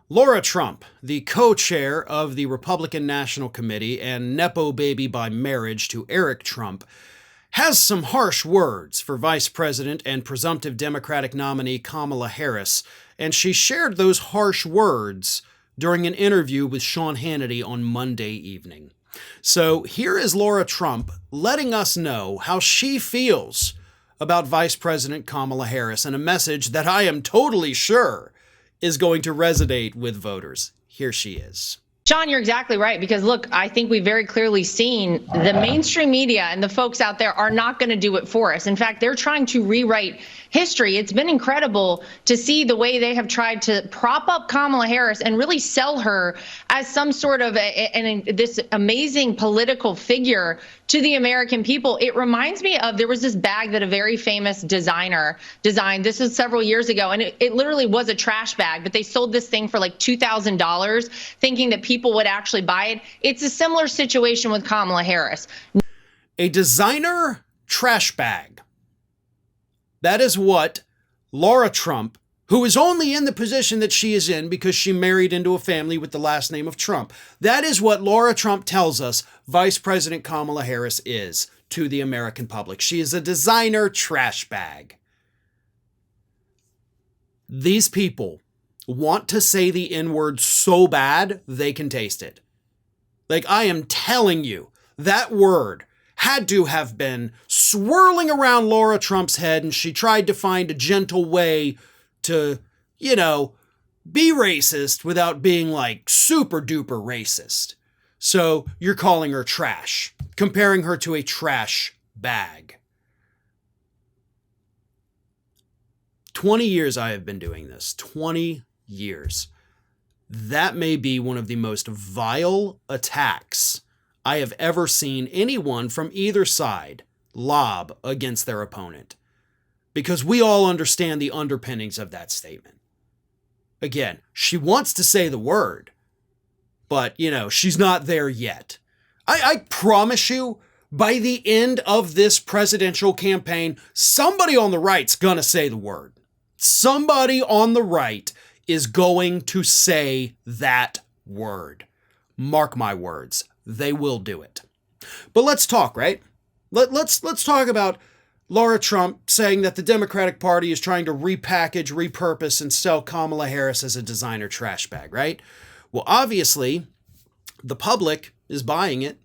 Lara Trump, the co-chair of the Republican National Committee and nepo baby by marriage to Eric Trump, has some harsh words for Vice President and presumptive Democratic nominee Kamala Harris, and she shared those harsh words during an interview with Sean Hannity on Monday evening. So here is Lara Trump letting us know how she feels about Vice President Kamala Harris, and a message that I am totally sure is going to resonate with voters. Here she is. Sean, you're exactly right, because look, I think we've very clearly seen the mainstream media and the folks out there are not going to do it for us. In fact, they're trying to rewrite history. It's been incredible to see the way they have tried to prop up Kamala Harris and really sell her as some sort of this amazing political figure to the American people. It reminds me of, there was this bag that a very famous designer designed. This was several years ago, and it literally was a trash bag, but they sold this thing for like $2,000, thinking that people would actually buy it. It's a similar situation with Kamala Harris. A designer trash bag. That is what Lara Trump, who is only in the position that she is in because she married into a family with the last name of Trump. That is what Lara Trump tells us Vice President Kamala Harris is to the American public. She is a designer trash bag. These people want to say the N-word so bad they can taste it. Like, I am telling you, that word had to have been swirling around Lara Trump's head, and she tried to find a gentle way to, be racist without being like super duper racist. So you're calling her trash, comparing her to a trash bag. 20 years I have been doing this. 20 years. That may be one of the most vile attacks I have ever seen anyone from either side lob against their opponent, because we all understand the underpinnings of that statement. Again, she wants to say the word, but, she's not there yet. I promise you, by the end of this presidential campaign, somebody on the right's gonna say the word. Somebody on the right is going to say that word. Mark my words, they will do it. But let's talk, right? Let's talk about Lara Trump saying that the Democratic Party is trying to repackage, repurpose, and sell Kamala Harris as a designer trash bag, right? Well, obviously, the public is buying it.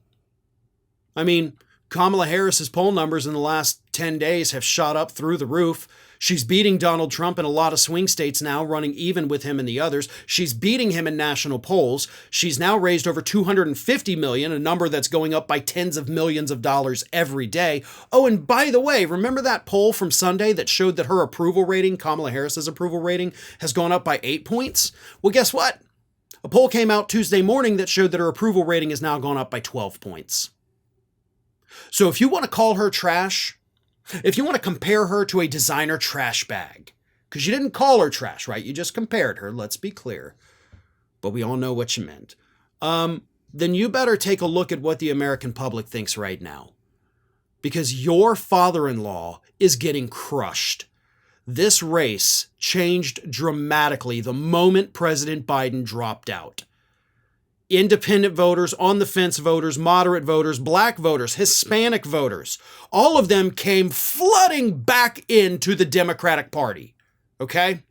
I mean, Kamala Harris's poll numbers in the last 10 days have shot up through the roof. She's beating Donald Trump in a lot of swing states now, running even with him in the others. She's beating him in national polls. She's now raised over $250 million, a number that's going up by tens of millions of dollars every day. Oh, and by the way, remember that poll from Sunday that showed that her approval rating, Kamala Harris's approval rating, has gone up by 8 points? Well, guess what? A poll came out Tuesday morning that showed that her approval rating has now gone up by 12 points. So if you want to call her trash, if you want to compare her to a designer trash bag, because you didn't call her trash, right? You just compared her, let's be clear. But we all know what you meant. Then you better take a look at what the American public thinks right now. Because your father-in-law is getting crushed. This race changed dramatically the moment President Biden dropped out. Independent voters, on-the-fence voters, moderate voters, black voters, Hispanic voters, all of them came flooding back into the Democratic Party, okay?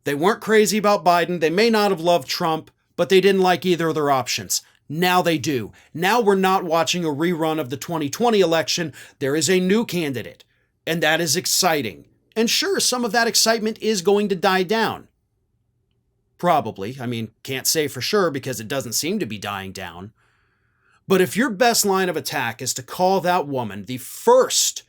They weren't crazy about Biden. They may not have loved Trump, but they didn't like either of their options. Now they do. Now we're not watching a rerun of the 2020 election. There is a new candidate, and that is exciting. And sure, some of that excitement is going to die down. Probably. I mean, can't say for sure because it doesn't seem to be dying down. But if your best line of attack is to call that woman the first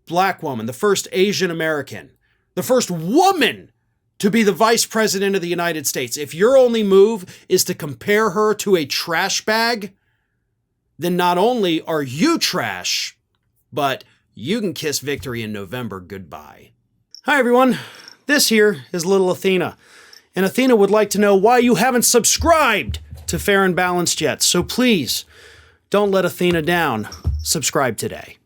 black woman, the first Asian American, the first woman to be the vice president of the United States, if your only move is to compare her to a trash bag, then not only are you trash, but you can kiss victory in November goodbye. Hi, everyone. This here is little Athena. And Athena would like to know why you haven't subscribed to Fair and Balanced yet. So please, don't let Athena down. Subscribe today.